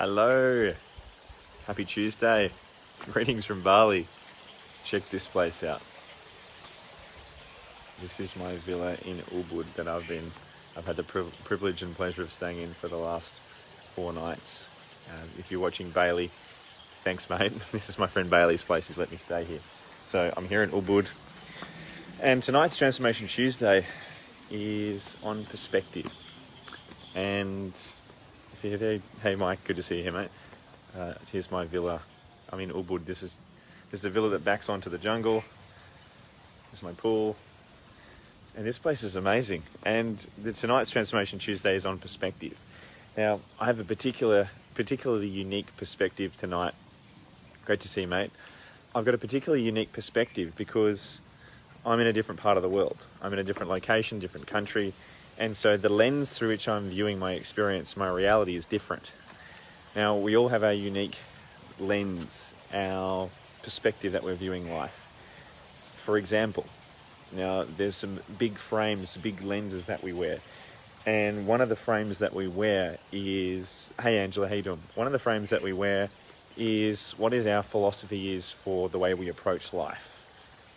Hello, happy Tuesday. Greetings from Bali. Check this place out. This is my villa in Ubud that I've had the privilege and pleasure of staying in for the last 4 nights. If you're watching Bailey, thanks mate. This is my friend Bailey's place. He's let me stay here. So I'm here in Ubud, and tonight's Transformation Tuesday is on perspective. And if you're there, hey Mike, good to see you here, mate. Here's my villa. I'm in Ubud. This is the villa that backs onto the jungle. This is my pool. And this place is amazing. And tonight's Transformation Tuesday is on perspective. Now, I have a particularly unique perspective tonight. Great to see you, mate. I've got a particularly unique perspective because I'm in a different part of the world. I'm in a different location, different country. And so the lens through which I'm viewing my experience, my reality is different. Now, we all have our unique lens, our perspective that we're viewing life. For example, now there's some big frames, big lenses that we wear. And one of the frames that we wear is, hey Angela, how you doing? One of the frames that we wear is what is our philosophy is for the way we approach life.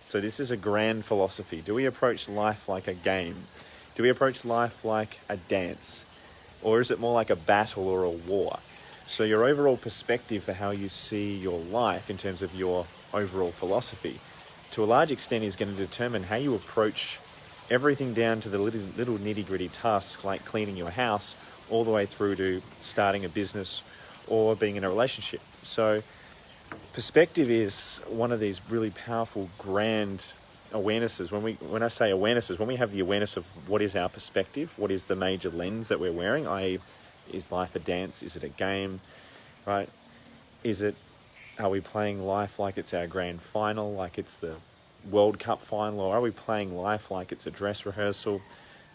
So this is a grand philosophy. Do we approach life like a game? Do we approach life like a dance? Or is it more like a battle or a war? So your overall perspective for how you see your life in terms of your overall philosophy, to a large extent is going to determine how you approach everything down to the little nitty-gritty tasks like cleaning your house, all the way through to starting a business or being in a relationship. So perspective is one of these really powerful, grand awarenesses. When I say awarenesses, when we have the awareness of what is our perspective, what is the major lens that we're wearing, i.e., is life a dance? Is it a game, right? Are we playing life like it's our grand final, like it's the World Cup final, or are we playing life like it's a dress rehearsal?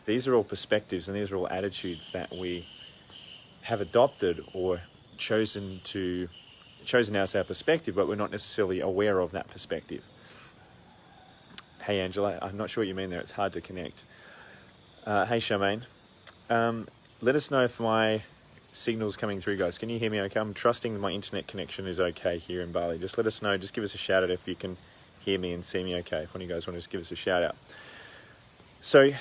These are all perspectives, and these are all attitudes that we have adopted or chosen as our perspective, but we're not necessarily aware of that perspective. Hey Angela, I'm not sure what you mean there. It's hard to connect. Hey Charmaine. Let us know if my signal's coming through, guys. Can you hear me okay? I'm trusting my internet connection is okay here in Bali. Just let us know. Just give us a shout out if you can hear me and see me okay. If one of you guys want to just give us a shout out. So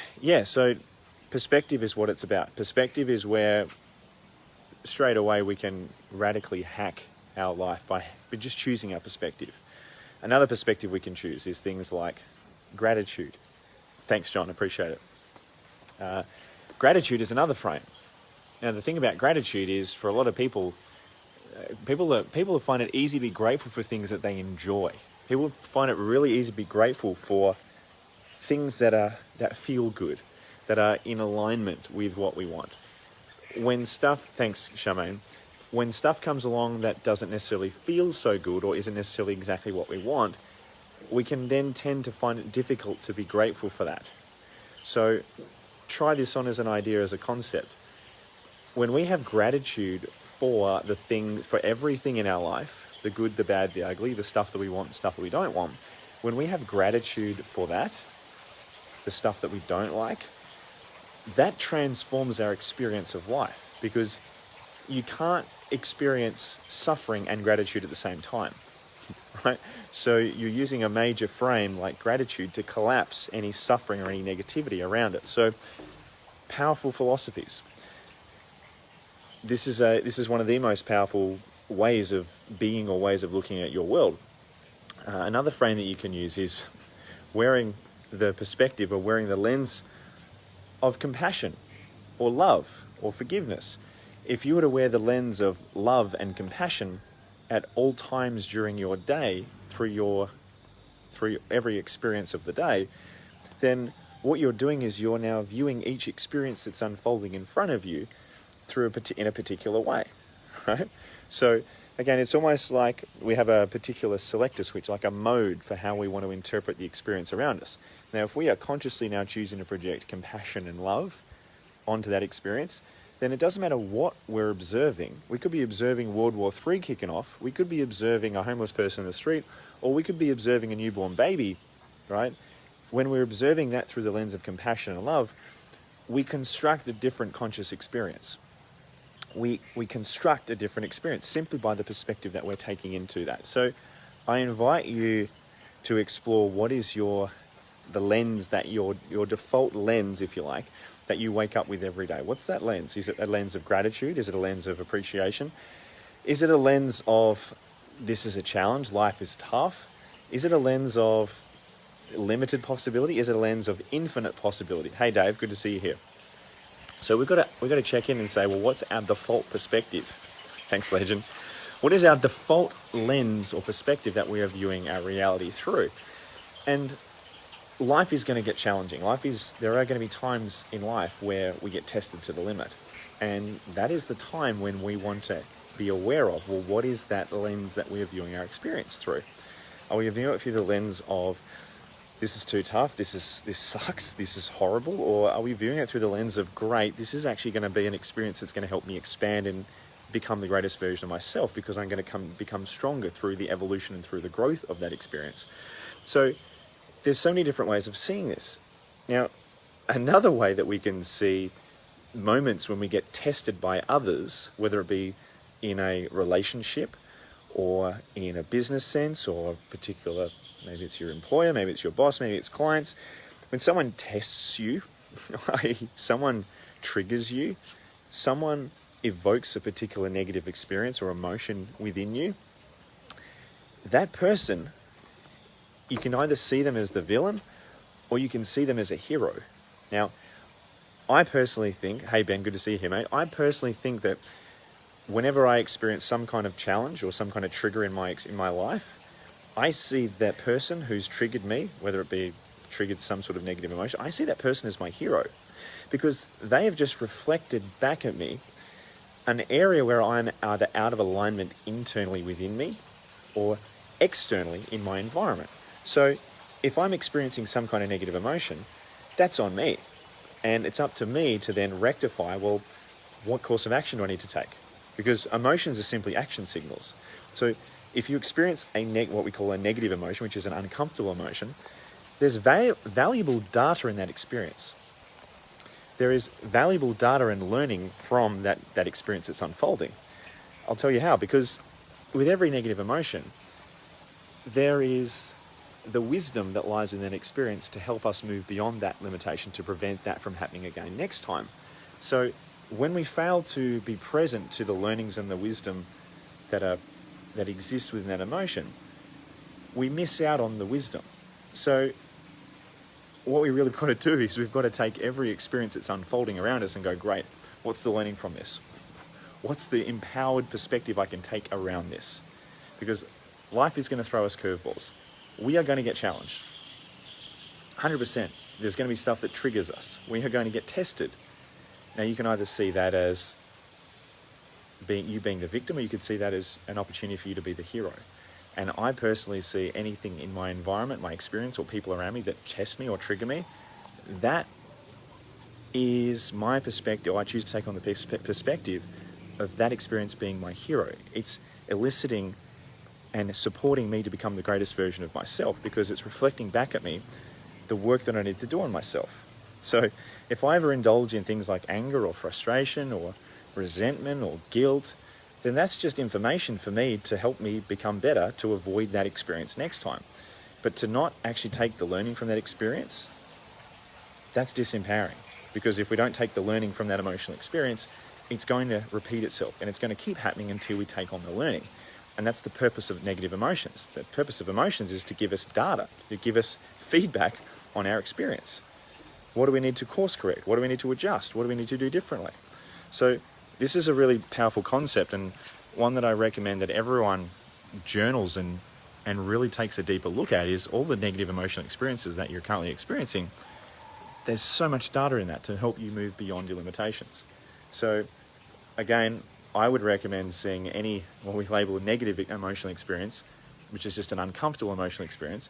perspective is what it's about. Perspective is where straight away we can radically hack our life by just choosing our perspective. Another perspective we can choose is things like gratitude. Thanks, John. Appreciate it. Gratitude is another frame. Now, the thing about gratitude is, for a lot of people find it easy to be grateful for things that they enjoy. People find it really easy to be grateful for things that feel good, that are in alignment with what we want. Thanks, Charmaine. When stuff comes along that doesn't necessarily feel so good or isn't necessarily exactly what we want, we can then tend to find it difficult to be grateful for that. So try this on as an idea, as a concept. When we have gratitude for everything in our life, the good, the bad, the ugly, the stuff that we want, the stuff that we don't want, when we have gratitude for that, the stuff that we don't like, that transforms our experience of life, because you can't experience suffering and gratitude at the same time, right? So you're using a major frame like gratitude to collapse any suffering or any negativity around it. So powerful philosophies. This is one of the most powerful ways of being or ways of looking at your world. Another frame that you can use is wearing the perspective or wearing the lens of compassion or love or forgiveness. If you were to wear the lens of love and compassion at all times during your day, through every experience of the day, then what you're doing is you're now viewing each experience that's unfolding in front of you in a particular way, right? So again, it's almost like we have a particular selector switch, like a mode for how we want to interpret the experience around us. Now, if we are consciously now choosing to project compassion and love onto that experience, then it doesn't matter what we're observing. We could be observing World War III kicking off. We could be observing a homeless person in the street, or we could be observing a newborn baby, right? When we're observing that through the lens of compassion and love, we construct a different conscious experience. we construct a different experience simply by the perspective that we're taking into that. So I invite you to explore what is the lens that your default lens, if you like, that you wake up with every day. What's that lens? Is it a lens of gratitude? Is it a lens of appreciation? Is it a lens of this is a challenge, life is tough? Is it a lens of limited possibility? Is it a lens of infinite possibility? Hey Dave, good to see you here. So we've got to check in and say, well, what's our default perspective? Thanks, Legend. What is our default lens or perspective that we are viewing our reality through? And life is going to get challenging. There are going to be times in life where we get tested to the limit. And that is the time when we want to be aware of, well, what is that lens that we are viewing our experience through? Are we viewing it through the lens of, this is too tough, this sucks, this is horrible? Or are we viewing it through the lens of, great, this is actually going to be an experience that's going to help me expand and become the greatest version of myself, because I'm going to become stronger through the evolution and through the growth of that experience. So there's so many different ways of seeing this. Now, another way that we can see moments when we get tested by others, whether it be in a relationship or in a business sense, or particular, maybe it's your employer, maybe it's your boss, maybe it's clients, when someone tests you, i.e. someone triggers you, someone evokes a particular negative experience or emotion within you, that person, you can either see them as the villain or you can see them as a hero. Now, I personally think, hey Ben, good to see you here, mate. I personally think that whenever I experience some kind of challenge or some kind of trigger in my life, I see that person who's triggered me, whether it be triggered some sort of negative emotion, I see that person as my hero, because they have just reflected back at me an area where I'm either out of alignment internally within me or externally in my environment. So if I'm experiencing some kind of negative emotion, that's on me. And it's up to me to then rectify, well, what course of action do I need to take? Because emotions are simply action signals. So if you experience what we call a negative emotion, which is an uncomfortable emotion, there's valuable data in that experience. There is valuable data and learning from that experience that's unfolding. I'll tell you how, because with every negative emotion, there is the wisdom that lies in that experience to help us move beyond that limitation, to prevent that from happening again next time. So when we fail to be present to the learnings and the wisdom that exist within that emotion, we miss out on the wisdom. So what we really got to do is we've got to take every experience that's unfolding around us and go, great, what's the learning from this? What's the empowered perspective I can take around this? Because life is going to throw us curveballs. We are going to get challenged. 100%. There's going to be stuff that triggers us. We are going to get tested. Now, you can either see that as being the victim, or you could see that as an opportunity for you to be the hero. And I personally see anything in my environment, my experience, or people around me that test me or trigger me, that is my perspective. I choose to take on the perspective of that experience being my hero. It's eliciting and supporting me to become the greatest version of myself, because it's reflecting back at me the work that I need to do on myself. So if I ever indulge in things like anger or frustration or resentment or guilt, then that's just information for me to help me become better, to avoid that experience next time. But to not actually take the learning from that experience, that's disempowering. Because if we don't take the learning from that emotional experience, it's going to repeat itself, and it's going to keep happening until we take on the learning. And that's the purpose of negative emotions. The purpose of emotions is to give us data, to give us feedback on our experience. What do we need to course correct? What do we need to adjust? What do we need to do differently? So this is a really powerful concept, and one that I recommend that everyone journals and really takes a deeper look at, is all the negative emotional experiences that you're currently experiencing. There's so much data in that to help you move beyond your limitations. So again, I would recommend seeing any, what we label a negative emotional experience, which is just an uncomfortable emotional experience.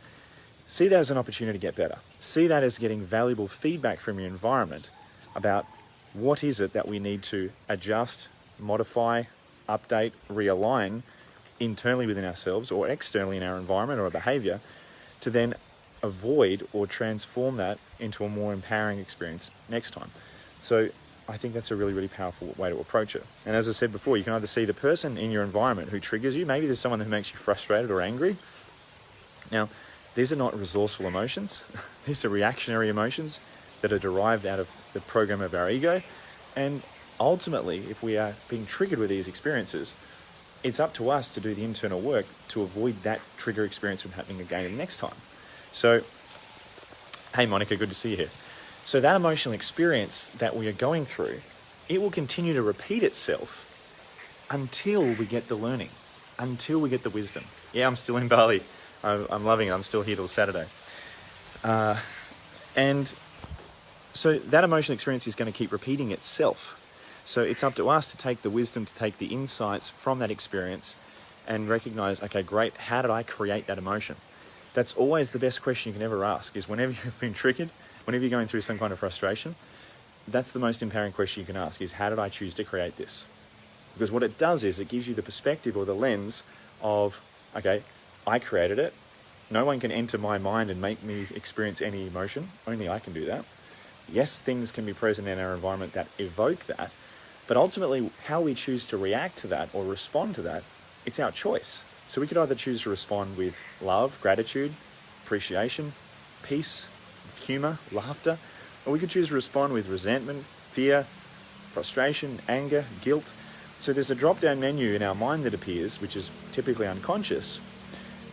See that as an opportunity to get better. See that as getting valuable feedback from your environment about what is it that we need to adjust, modify, update, realign internally within ourselves or externally in our environment or our behavior, to then avoid or transform that into a more empowering experience next time. So I think that's a really, really powerful way to approach it. And as I said before, you can either see the person in your environment who triggers you. Maybe there's someone who makes you frustrated or angry. Now, these are not resourceful emotions. These are reactionary emotions that are derived out of the program of our ego. And ultimately, if we are being triggered with these experiences, it's up to us to do the internal work to avoid that trigger experience from happening again the next time. So, hey Monica, good to see you here. So that emotional experience that we are going through, it will continue to repeat itself until we get the learning, until we get the wisdom. Yeah, I'm still in Bali. I'm loving it. I'm still here till Saturday. And so that emotional experience is going to keep repeating itself. So it's up to us to take the wisdom, to take the insights from that experience and recognize, okay, great, how did I create that emotion? That's always the best question you can ever ask, is whenever you've been triggered, whenever you're going through some kind of frustration, that's the most empowering question you can ask, is how did I choose to create this? Because what it does is it gives you the perspective or the lens of, okay, I created it. No one can enter my mind and make me experience any emotion. Only I can do that. Yes, things can be present in our environment that evoke that, but ultimately how we choose to react to that or respond to that, it's our choice. So we could either choose to respond with love, gratitude, appreciation, peace, humor, laughter, or we could choose to respond with resentment, fear, frustration, anger, guilt. So there's a drop-down menu in our mind that appears, which is typically unconscious,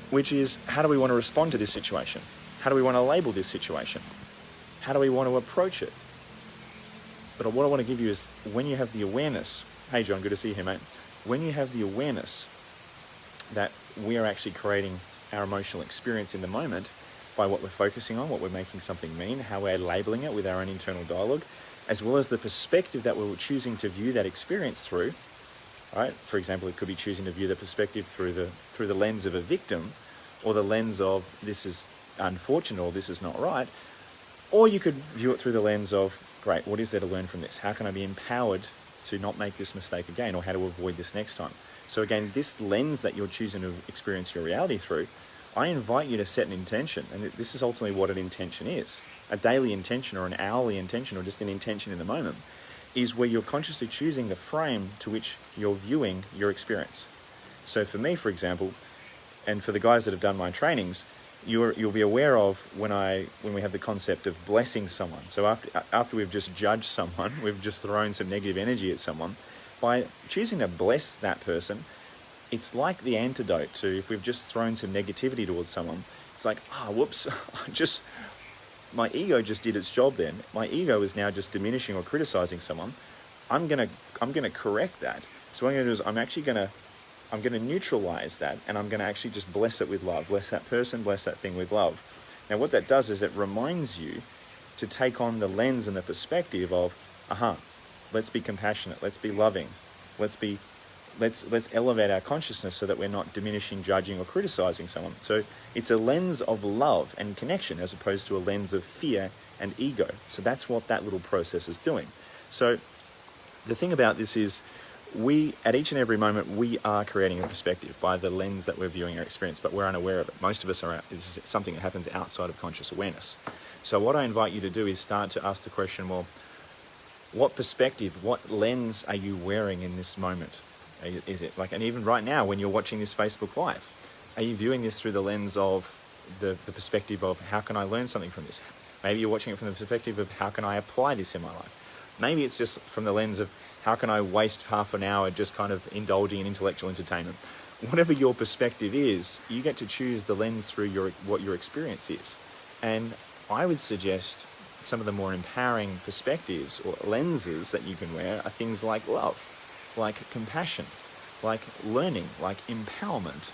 which is, how do we want to respond to this situation? How do we want to label this situation? How do we want to approach it? But what I want to give you is, when you have the awareness, hey John, good to see you here, mate. When you have the awareness that we are actually creating our emotional experience in the moment by what we're focusing on, what we're making something mean, how we're labeling it with our own internal dialogue, as well as the perspective that we're choosing to view that experience through, right? For example, it could be choosing to view the perspective through the lens of a victim, or the lens of this is unfortunate or this is not right, or you could view it through the lens of, great, what is there to learn from this? How can I be empowered to not make this mistake again, or how to avoid this next time? So again, this lens that you're choosing to experience your reality through, I invite you to set an intention, and this is ultimately what an intention is. A daily intention or an hourly intention or just an intention in the moment is where you're consciously choosing the frame to which you're viewing your experience. So for me, for example, and for the guys that have done my trainings, you'll be aware of when we have the concept of blessing someone. So after we've just judged someone, we've just thrown some negative energy at someone, by choosing to bless that person, it's like the antidote to if we've just thrown some negativity towards someone. It's like, whoops, my ego just did its job then. My ego is now just diminishing or criticizing someone. I'm gonna correct that. So what I'm gonna do is I'm gonna neutralize that, and I'm gonna actually just bless it with love. Bless that person, bless that thing with love. Now what that does is it reminds you to take on the lens and the perspective of, let's be compassionate, let's be loving, let's elevate our consciousness so that we're not diminishing, judging, or criticizing someone. So it's a lens of love and connection as opposed to a lens of fear and ego. So that's what that little process is doing. So the thing about this is, at each and every moment, we are creating a perspective by the lens that we're viewing our experience, but we're unaware of it. Most of us this is something that happens outside of conscious awareness. So what I invite you to do is start to ask the question, well, what perspective, what lens are you wearing in this moment? Is it like, and even right now when you're watching this Facebook Live, are you viewing this through the lens of the perspective of how can I learn something from this? Maybe you're watching it from the perspective of how can I apply this in my life? Maybe it's just from the lens of how can I waste half an hour just kind of indulging in intellectual entertainment? Whatever your perspective is, you get to choose the lens through what your experience is. And I would suggest some of the more empowering perspectives or lenses that you can wear are things like love, like compassion, like learning, like empowerment.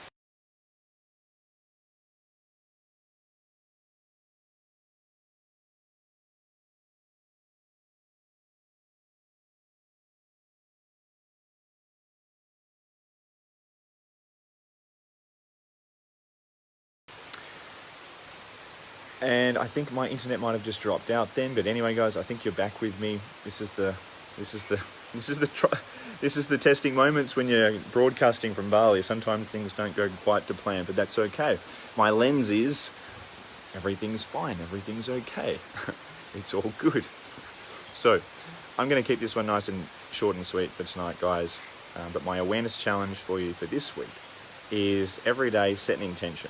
And I think my internet might have just dropped out then, but anyway, guys, I think you're back with me. This is the testing moments when you're broadcasting from Bali. Sometimes things don't go quite to plan, but that's okay. My lens is everything's fine, everything's okay. It's all good. So I'm going to keep this one nice and short and sweet for tonight, guys. But my awareness challenge for you for this week is every day set an intention.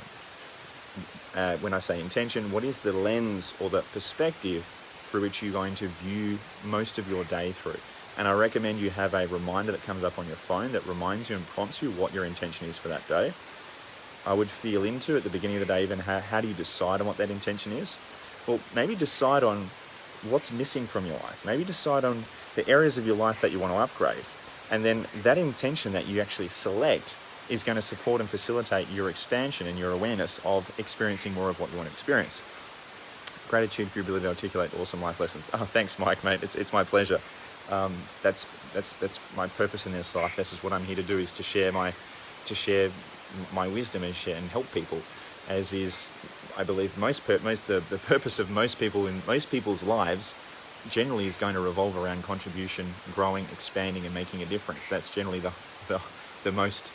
When I say intention, what is the lens or the perspective through which you're going to view most of your day through? And I recommend you have a reminder that comes up on your phone that reminds you and prompts you what your intention is for that day. I would feel into at the beginning of the day even how do you decide on what that intention is? Well, maybe decide on what's missing from your life. Maybe decide on the areas of your life that you want to upgrade. And then that intention that you actually select is going to support and facilitate your expansion and your awareness of experiencing more of what you want to experience. Gratitude for your ability to articulate awesome life lessons. Oh, thanks, Mike, mate. It's my pleasure. That's my purpose in this life. This is what I'm here to do, is to share my wisdom and help people, as is, I believe, the purpose of most people in most people's lives generally is going to revolve around contribution, growing, expanding, and making a difference. That's generally the most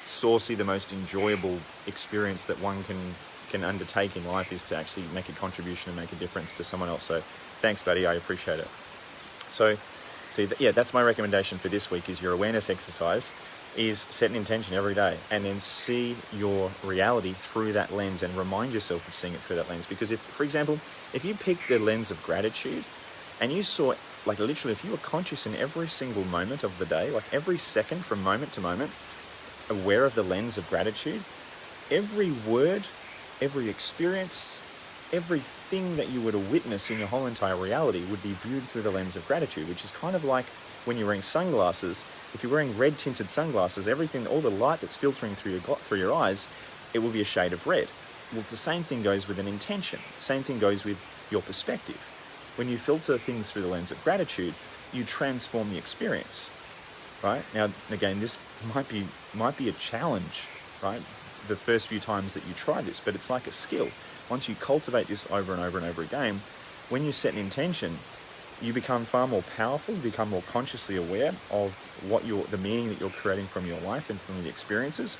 saucy, the most enjoyable experience that one can undertake in life, is to actually make a contribution and make a difference to someone else. So thanks, buddy, I appreciate it. So that's my recommendation for this week, is your awareness exercise is set an intention every day and then see your reality through that lens and remind yourself of seeing it through that lens. Because if, for example, if you pick the lens of gratitude and you saw, like literally, if you were conscious in every single moment of the day, like every second from moment to moment, aware of the lens of gratitude, every word, every experience, everything that you were to witness in your whole entire reality would be viewed through the lens of gratitude, which is kind of like when you're wearing sunglasses. If you're wearing red tinted sunglasses, everything, all the light that's filtering through your eyes, it will be a shade of red. Well, the same thing goes with an intention. Same thing goes with your perspective. When you filter things through the lens of gratitude, you transform the experience, right? Now, again, this might be a challenge, right? The first few times that you try this, but it's like a skill. Once you cultivate this over and over and over again, when you set an intention, you become far more powerful, you become more consciously aware of the meaning that you're creating from your life and from the experiences.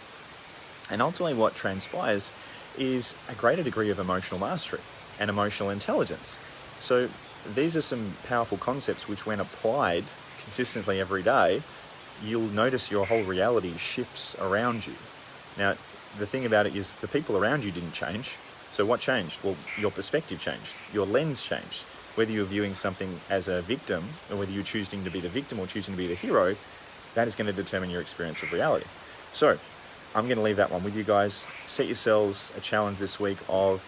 And ultimately what transpires is a greater degree of emotional mastery and emotional intelligence. So these are some powerful concepts which, when applied consistently every day, you'll notice your whole reality shifts around you. Now, the thing about it is the people around you didn't change. So what changed? Well, your perspective changed. Your lens changed. Whether you're viewing something as a victim, or whether you're choosing to be the victim or choosing to be the hero, that is going to determine your experience of reality. So I'm going to leave that one with you guys. Set yourselves a challenge this week of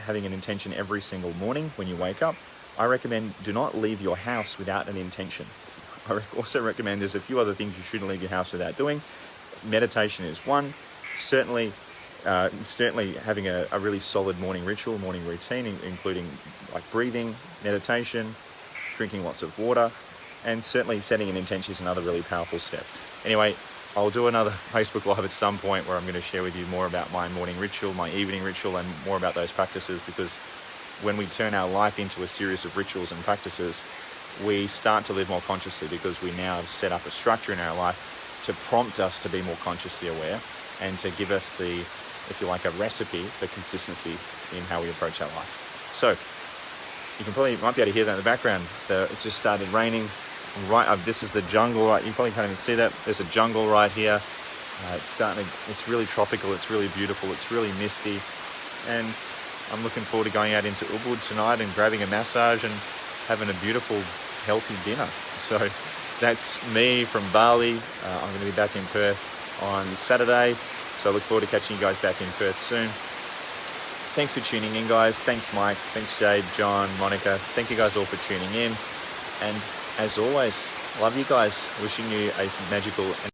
having an intention every single morning when you wake up. I recommend do not leave your house without an intention. I also recommend there's a few other things you shouldn't leave your house without doing. Meditation is one. Certainly having a really solid morning ritual, morning routine, including like breathing, meditation, drinking lots of water, and certainly setting an intention is another really powerful step. Anyway, I'll do another Facebook Live at some point where I'm going to share with you more about my morning ritual, my evening ritual, and more about those practices, because when we turn our life into a series of rituals and practices, we start to live more consciously, because we now have set up a structure in our life to prompt us to be more consciously aware and to give us the, if you like, a recipe for consistency in how we approach our life. So you might be able to hear that in the background. It's just started raining. This is the jungle, right? You probably can't even see that. There's a jungle right here. It's really tropical. It's really beautiful. It's really misty. And I'm looking forward to going out into Ubud tonight and grabbing a massage and having a beautiful, healthy dinner. So that's me from Bali. I'm going to be back in Perth on Saturday. So I look forward to catching you guys back in Perth soon. Thanks for tuning in, guys. Thanks, Mike. Thanks, Jade, John, Monica. Thank you guys all for tuning in. And as always, love you guys. Wishing you a magical